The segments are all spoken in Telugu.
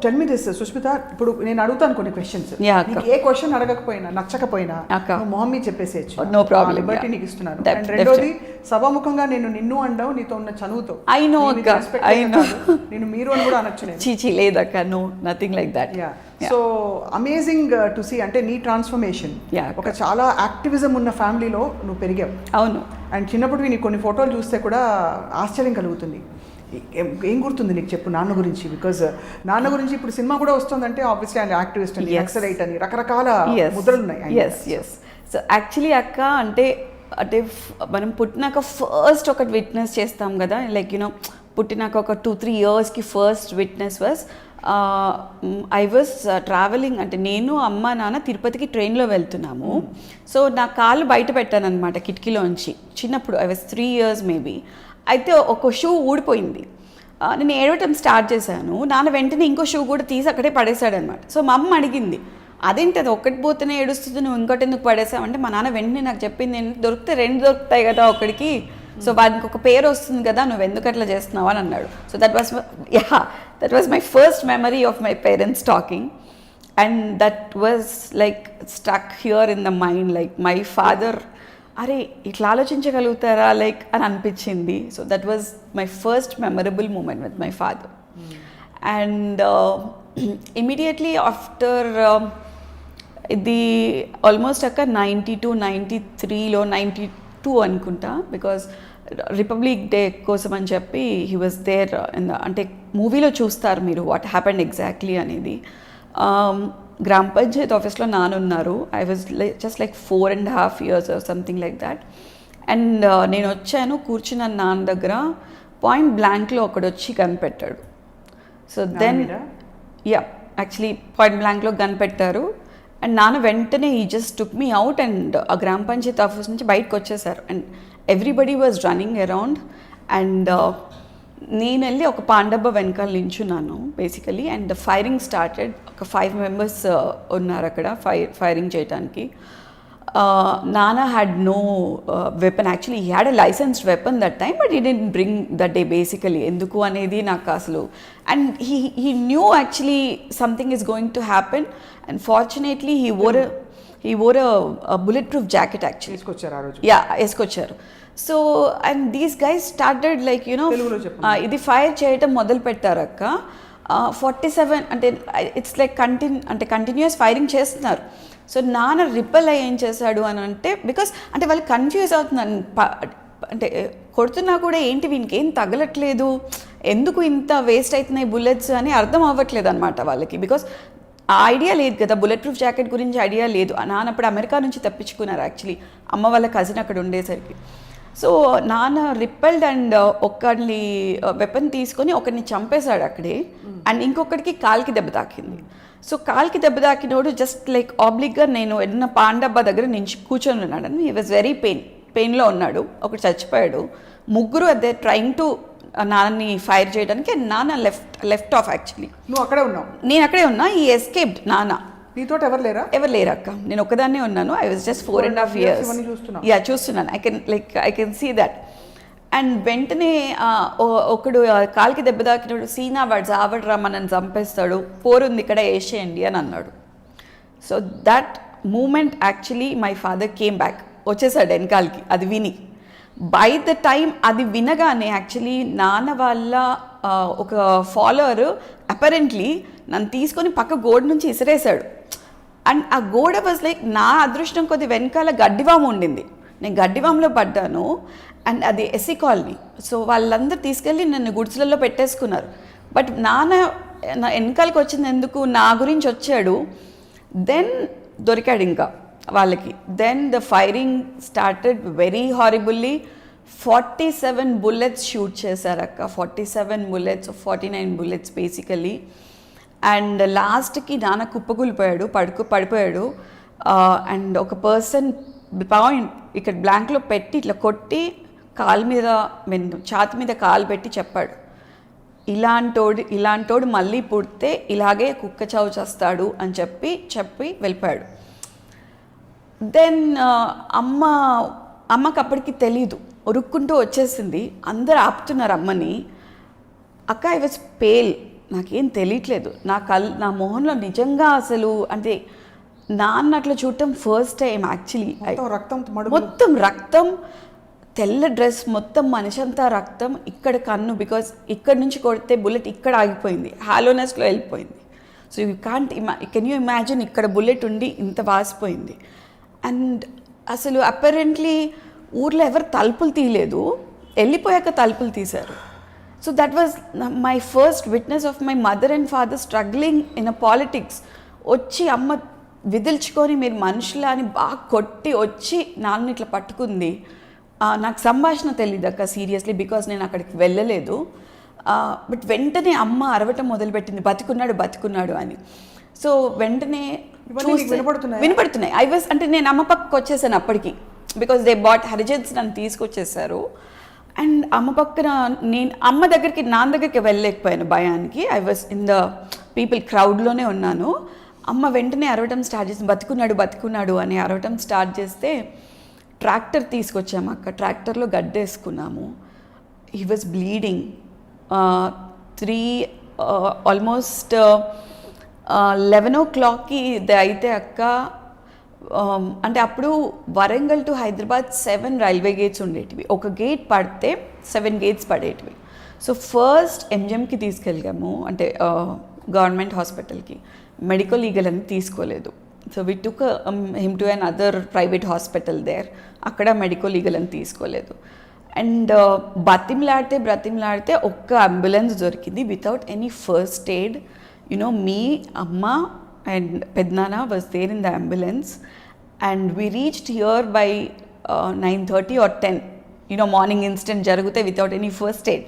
టెల్ మీ దిస్ సుష్మిత, ఇప్పుడు నేను అడుగుతాను కొన్ని క్వశ్చన్స్. ఏ క్వశ్చన్ అడగకపోయినా నచ్చకపోయినా మొహం మీద చెప్పేసేయచ్చు, నో ప్రాబ్లం, లిబర్టీ నీకు ఇస్తున్నాను. అండ్ రెండోది, సభాముఖంగా నేను నిన్ను అండావు నీతో ఉన్న చనువుతో. ఐ నో నేను మీరు అని కూడా అనొచ్చు. చీచీ లేదక్క, no nothing like that. So amazing to see, అంటే నీ ట్రాన్స్ఫర్మేషన్. ఒక చాలా యాక్టివిజం ఉన్న ఫ్యామిలీలో నువ్వు పెరిగావు. అవును. అండ్ చిన్నప్పుడు నీ కొన్ని ఫోటోలు చూస్తే కూడా ఆశ్చర్యం కలుగుతుంది. ఏం గుర్తుంది నీకు, చెప్పు నాన్న గురించి. బికాజ్ నాన్న గురించి ఇప్పుడు సినిమా కూడా వస్తుందంటే ఆబ్వియస్లీ ఆయన యాక్టివిస్ట్ అని, నక్సలైట్ అని, రకరకాల ముద్రలు ఉన్నాయి. సో యాక్చువల్లీ అక్క, అంటే మనం పుట్టినాక ఫస్ట్ ఒకటి విట్నెస్ చేస్తాం కదా, లైక్ యూనో పుట్టినాక ఒక 2-3 yearsకి first witness was I was travelling. అంటే నేను అమ్మ నాన్న తిరుపతికి ట్రైన్లో వెళ్తున్నాము. సో నా కాళ్ళు బయట పెట్టాను అనమాట కిటికీలోంచి. చిన్నప్పుడు ఐ వాజ్ 3 years మేబీ. అయితే ఒక షూ ఊడిపోయింది. నేను ఏడవటం స్టార్ట్ చేశాను. నాన్న వెంటనే ఇంకో షూ కూడా తీసి అక్కడే పడేశాడు అనమాట. సో మా అమ్మ అడిగింది, అదేంటి అది ఒక్కటి పోతేనే ఏడుస్తుంది, నువ్వు ఇంకోటి ఎందుకు పడేసావంటే, మా నాన్న వెంటనే నాకు చెప్పింది ఏంటి, దొరికితే 2 దొరుకుతాయి కదా ఒకడికి, సో వాడికి ఒక పేరు వస్తుంది కదా, నువ్వు ఎందుకు అట్లా చేస్తున్నావు అని అన్నాడు. So that was my first memory of my parents talking. And that was like stuck here in the mind, like my father అరే ఇట్లా ఆలోచించగలుగుతారా లైక్ అని అనిపించింది. So that was my first memorable moment with my father. And immediately after ఇది ఆల్మోస్ట్ అక్క 92, 93లో 92 అనుకుంటా, బికాజ్ రిపబ్లిక్ డే కోసం అని చెప్పి he was there in the, అంటే మూవీలో చూస్తారు మీరు వాట్ హ్యాపెండ్ ఎగ్జాక్ట్లీ అనేది. గ్రామ పంచాయత్ ఆఫీస్లో నాన్న ఉన్నారు. I was just like 4.5 years or something like that. And నేను వచ్చాను, కూర్చున్న నాన్న దగ్గర పాయింట్ బ్లాంక్లో ఒకడు వచ్చి గన్ పెట్టాడు. సో దెన్ యాక్చువల్లీ పాయింట్ బ్లాంక్లో గన్ పెట్టారు. అండ్ నాన్న వెంటనే ఈ just took me out and ఆ గ్రామ పంచాయత్ ఆఫీస్ నుంచి బయటకు వచ్చేసారు. And everybody was running around. And నేను వెళ్ళి ఒక పాండబ్బ వెనకాల నించున్నాను బేసికలీ. And firing started. ఒక 5 members ఉన్నారు అక్కడ ఫైరింగ్ చేయడానికి. నానా had no weapon. Actually he had a licensed weapon that time, but he didn't bring that day basically. ఎందుకు అనేది నాకు అసలు. And he knew actually something is going to happen. And fortunately he wore a bullet proof jacket actually. వేసుకొచ్చారు. So and these guys started like you know ఇది ఫైర్ చేయటం మొదలు పెట్టారు అక్క. 47 అంటే ఇట్స్ లైక్ కంటిన్యూస్ ఫైరింగ్ చేస్తున్నారు. సో నాన్న రిపెల్ అయ్యి ఏం చేశాడు అని అంటే, బికాస్ అంటే వాళ్ళు కన్ఫ్యూజ్ అవుతున్నారు. అంటే కొడుతున్నా కూడా ఏంటి వీనికి ఏం తగలట్లేదు, ఎందుకు ఇంత వేస్ట్ అవుతున్నాయి బుల్లెట్స్ అని అర్థం అవ్వట్లేదు అనమాట వాళ్ళకి. బికాస్ ఆ ఐడియా లేదు కదా, బుల్లెట్ ప్రూఫ్ జాకెట్ గురించి ఐడియా లేదు. నాన్నప్పుడు అమెరికా నుంచి తెప్పించుకున్నారు యాక్చువల్లీ, అమ్మ వాళ్ళ కజిన్ అక్కడ ఉండేసరికి. సో నాన్న రిపెల్డ్ అండ్ ఒకరిని వెపన్ తీసుకొని ఒకరిని చంపేశాడు అక్కడే. అండ్ ఇంకొకరికి కాలికి దెబ్బ తాకింది. సో కాలికి దెబ్బ తాకినోడు జస్ట్ లైక్ ఆబ్లిక్గా నేను ఎన్న పాండబ్బా దగ్గర నుంచి కూర్చొని ఉన్నాడు. హీ వాజ్ వెరీ పెయిన్లో ఉన్నాడు. ఒకటి చచ్చిపోయాడు. ముగ్గురు అదే ట్రైంగ్ టు నాన్నని ఫైర్ చేయడానికి. నాన్న లెఫ్ట్ ఆఫ్ యాక్చువల్లీ. నువ్వు అక్కడే ఉన్నావు? నేను అక్కడే ఉన్నా. ఈ ఎస్కేప్డ్ నాన్న. నీతో ఎవరు లేరు అక్క, నేను ఒక్కదాన్నే ఉన్నాను. I was just 4.5 years. చూస్తున్నాను. I can see that. And వెంటనే ఒకడు కాలికి దెబ్బ తాకినాడు. సీనా వాడు ఆవడరా మనని చంపేస్తాడు, పోరుంది ఇక్కడ వేసేయండి అని అన్నాడు. So that moment actually my father came back, వచ్చేసాడు వెనకాలకి అది విని. బై ద టైమ్ అది వినగానే యాక్చువల్లీ నాన్న వాళ్ళ ఒక ఫాలోవర్ అపరెంట్లీ నన్ను తీసుకొని పక్క గోడ నుంచి ఇసిరేశాడు. అండ్ ఆ గోడ వాజ్ లైక్, నా అదృష్టం కొద్ది వెనకాల గడ్డివాము ఉండింది. నేను గడ్డివాములో పడ్డాను. అండ్ అది ఎస్సీ కాలనీ. సో వాళ్ళందరూ తీసుకెళ్ళి నన్ను గుడిసెలలో పెట్టేసుకున్నారు. బట్ నాన్న వెనకాలకి వచ్చింది ఎందుకు, నా గురించి వచ్చాడు. దెన్ దొరికాడు ఇంకా వాళ్ళకి. Then the firing started very horribly. 47 bullets shoot చేశారు అక్క. 47 bullets, 49 bullets బేసికలీ. అండ్ లాస్ట్కి నాన్న కుప్పకూలిపోయాడు, పడిపోయాడు. అండ్ ఒక పర్సన్ పాయింట్ ఇక్కడ బ్లాంక్లో పెట్టి ఇట్లా కొట్టి కాలు మీద ఛాతి మీద కాలు పెట్టి చెప్పాడు, ఇలాంటోడు మళ్ళీ పుడితే ఇలాగే కుక్క చావు చేస్తాడు అని చెప్పి వెళ్ళిపోయాడు. దెన్ అమ్మకి అప్పటికి తెలీదు, ఉరుక్కుంటూ వచ్చేసింది. అందరు ఆపుతున్నారు అమ్మని. అక్క ఐ వాజ్ పేల్, నాకేం తెలియట్లేదు. నా మొహంలో నిజంగా అసలు అంటే నాన్న అట్లా చూడటం ఫస్ట్ టైం యాక్చువల్లీ. మొత్తం రక్తం, తెల్ల డ్రెస్, మొత్తం మనిషి అంతా రక్తం, ఇక్కడ కన్ను, బికాజ్ ఇక్కడ నుంచి కొడితే బుల్లెట్ ఇక్కడ ఆగిపోయింది, హాలోనెస్లో వెళ్ళిపోయింది. So you can you imagine ఇక్కడ బుల్లెట్ ఉండి ఇంత వాసిపోయింది. అండ్ అసలు అపరెంట్లీ ఊర్లో ఎవరు తలుపులు తీయలేదు, వెళ్ళిపోయాక తలుపులు తీశారు. So that was my first witness of my mother and father struggling in a politics. వచ్చి అమ్మ విదిల్చుకొని మీరు మనుషులా అని బాగా కొట్టి వచ్చి నాన్న ఇట్లా పట్టుకుంది. నాకు సంభాషణ తెలియదు అక్క సీరియస్లీ, బికాజ్ నేను అక్కడికి వెళ్ళలేదు. బట్ వెంటనే అమ్మ అరవటం మొదలుపెట్టింది, బతికున్నాడు అని. సో వెంటనే వినపడుతున్నాయి. ఐ వాజ్ అంటే నేను అమ్మ పక్కకు వచ్చేసాను అప్పటికి, బికాజ్ దే బాట్ హరిజన్స్ నన్ను తీసుకొచ్చేసారు. అండ్ అమ్మ పక్కన నేను నాన్న దగ్గరికి వెళ్ళలేకపోయాను భయానికి. I was in the people క్రౌడ్లోనే ఉన్నాను. అమ్మ వెంటనే అరవటం స్టార్ట్ చేసి బతికున్నాడు అని అరవటం స్టార్ట్ చేస్తే ట్రాక్టర్ తీసుకొచ్చాము అక్క. ట్రాక్టర్లో గడ్డేసుకున్నాము. He was bleeding. ఆల్మోస్ట్ 11 o'clockకి అయితే అక్క, అంటే అప్పుడు Warangal to Hyderabad 7 railway gates ఉండేటివి. ఒక గేట్ పడితే 7 గేట్స్ పడేటివి. సో ఫస్ట్ ఎంజిఎంకి తీసుకెళ్ళాము, అంటే గవర్నమెంట్ హాస్పిటల్కి. మెడికల్ లీగల్ అని తీసుకోలేదు. So we took him to an other private hospital there. అక్కడ మెడికల్ లీగల్ అని తీసుకోలేదు. అండ్ బ్రతిమలాడితే ఒక్క అంబులెన్స్ దొరికింది without any first aid. You know మీ అమ్మ అండ్ పెద్దనాన్న was there in the ambulance. And we reached here by 9:30 or 10. Morning incident జరిగితే without any first aid.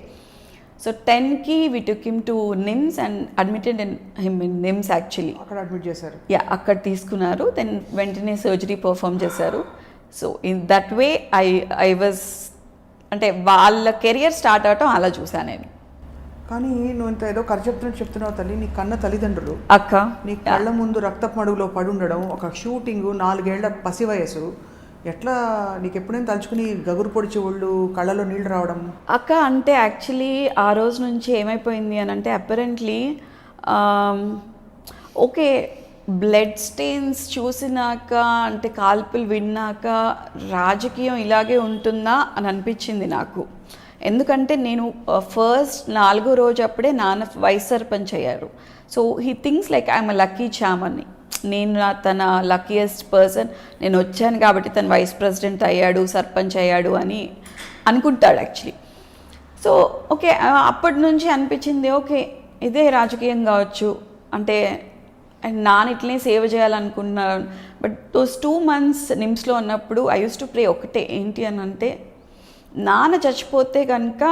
So 10కి we took him to NIMS and admitted him in NIMS actually. అక్కడ అడ్మిట్ చేశారు. అక్కడ తీసుకున్నారు. దెన్ వెంటనే సర్జరీ పర్ఫామ్ చేశారు. So in that way I was, అంటే వాళ్ళ కెరియర్ స్టార్ట్ అవటం అలా చూసాను నేను. కానీ నువ్వు ఇంత ఏదో కథ చెప్తున్నావు తల్లి. నీ కన్న తల్లిదండ్రులు అక్క నీ కళ్ళ ముందు రక్తపు మడుగులో పడి ఉండడం, ఒక షూటింగ్, 4 ఏళ్ల పసి వయసు, ఎట్లా నీకు ఎప్పుడైనా తలుచుకుని గగురు పొడిచి ఒళ్ళు, కళ్ళలో నీళ్ళు రావడం? అక్క అంటే యాక్చువల్లీ ఆ రోజు నుంచి ఏమైపోయింది అని అంటే అపరెంట్లీ ఓకే బ్లడ్ స్టెయిన్స్ చూసినాక, అంటే కాల్పులు విన్నాక రాజకీయం ఇలాగే ఉంటుందా అని అనిపించింది నాకు. ఎందుకంటే నేను ఫస్ట్ 4వ రోజు అప్పుడే నాన్న వైస్ సర్పంచ్ అయ్యారు. So he things like I'm a lucky charm అని. నేను తన లక్కీయెస్ట్ పర్సన్, నేను వచ్చాను కాబట్టి తను వైస్ ప్రెసిడెంట్ అయ్యాడు, సర్పంచ్ అయ్యాడు అని అనుకుంటాడు యాక్చువల్లీ. సో ఓకే, అప్పటి నుంచి అనిపించింది ఓకే ఇదే రాజకీయం కావచ్చు, అంటే నాన్న ఇట్లనే సేవ చేయాలనుకున్నాను. బట్ దోస్ 2 months నిమ్స్లో ఉన్నప్పుడు ఐ యూస్ టు ప్రే ఒకటే, ఏంటి అని అంటే నాన్న చచ్చిపోతే కనుక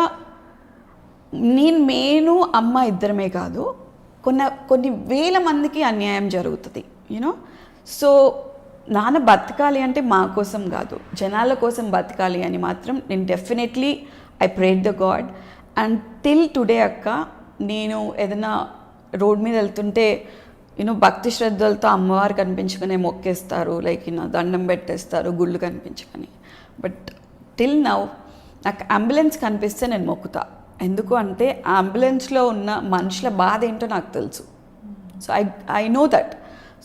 నేను అమ్మ ఇద్దరమే కాదు, కొన్ని వేల మందికి అన్యాయం జరుగుతుంది. సో నాన్న బతకాలి అంటే మా కోసం కాదు, జనాల కోసం బతకాలి అని మాత్రం నేను definitely I prayed the God. And till today అక్క, నేను ఏదైనా రోడ్ మీద వెళ్తుంటే భక్తి శ్రద్ధలతో అమ్మవారు కనిపించగానే మొక్కేస్తారు, లైక్ దండం పెట్టేస్తారు గుళ్ళు కనిపించగానే. బట్ టిల్ నౌ నాకు అంబులెన్స్ కనిపిస్తే నేను మొక్కుతా. ఎందుకు అంటే ఆ అంబులెన్స్లో ఉన్న మనుషుల బాధ ఏంటో నాకు తెలుసు. So I know that.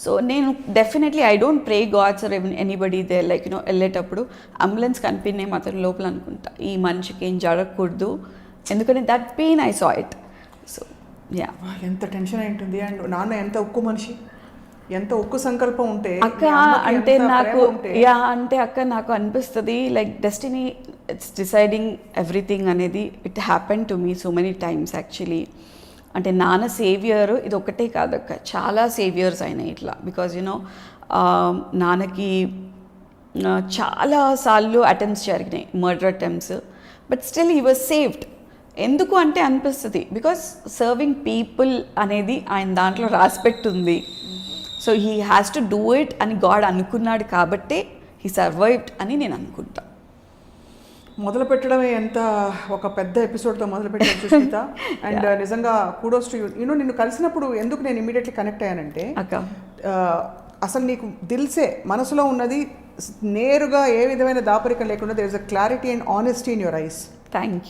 So నేను definitely I don't pray gods or anybody they, like వెళ్ళేటప్పుడు అంబులెన్స్ కనిపినే మాత్రం లోపల అనుకుంటా ఈ మనిషికి ఏం జరగకూడదు, ఎందుకంటే that pain I saw it. So ఎంత టెన్షన్ ఉంటుంది. అండ్ నాన్న ఎంత ఉక్కు మనిషి, ఎంత ఉక్కు సంకల్పం ఉంటే అక్క, అంటే నాకు అంటే అక్క నాకు అనిపిస్తుంది like destiny it's deciding everything అనేది. It happen to me so many times actually. అంటే నాన్న సేవియర్ ఇది ఒకటే కాదక్క, చాలా సేవియర్స్ అయినాయి ఇట్లా. బికాజ్ నాన్నకి చాలాసార్లు అటెంప్ట్స్ జరిగినాయి, murder attempts, but still he was saved. ఎందుకు అంటే అనిపిస్తుంది బికాస్ సర్వింగ్ పీపుల్ అనేది ఆయన దాంట్లో రాసిపెట్టుంది. So he has to do it అని గాడ్ అనుకున్నాడు కాబట్టే హీ సర్వైవ్డ్ అని నేను అనుకుంటా. మొదలు పెట్టడమే ఎంత ఒక పెద్ద ఎపిసోడ్తో మొదలు పెట్టాను సుష్మిత. అండ్ నిజంగా కూడోస్ టు యూ. నిన్ను కలిసినప్పుడు ఎందుకు నేను ఇమీడియట్లీ కనెక్ట్ అయ్యానంటే అక్క అసలు నీకు దిల్సే మనసులో ఉన్నది నేరుగా ఏ విధమైన దాపరికం లేకుండా there is a clarity and honesty in your eyes. Thank you.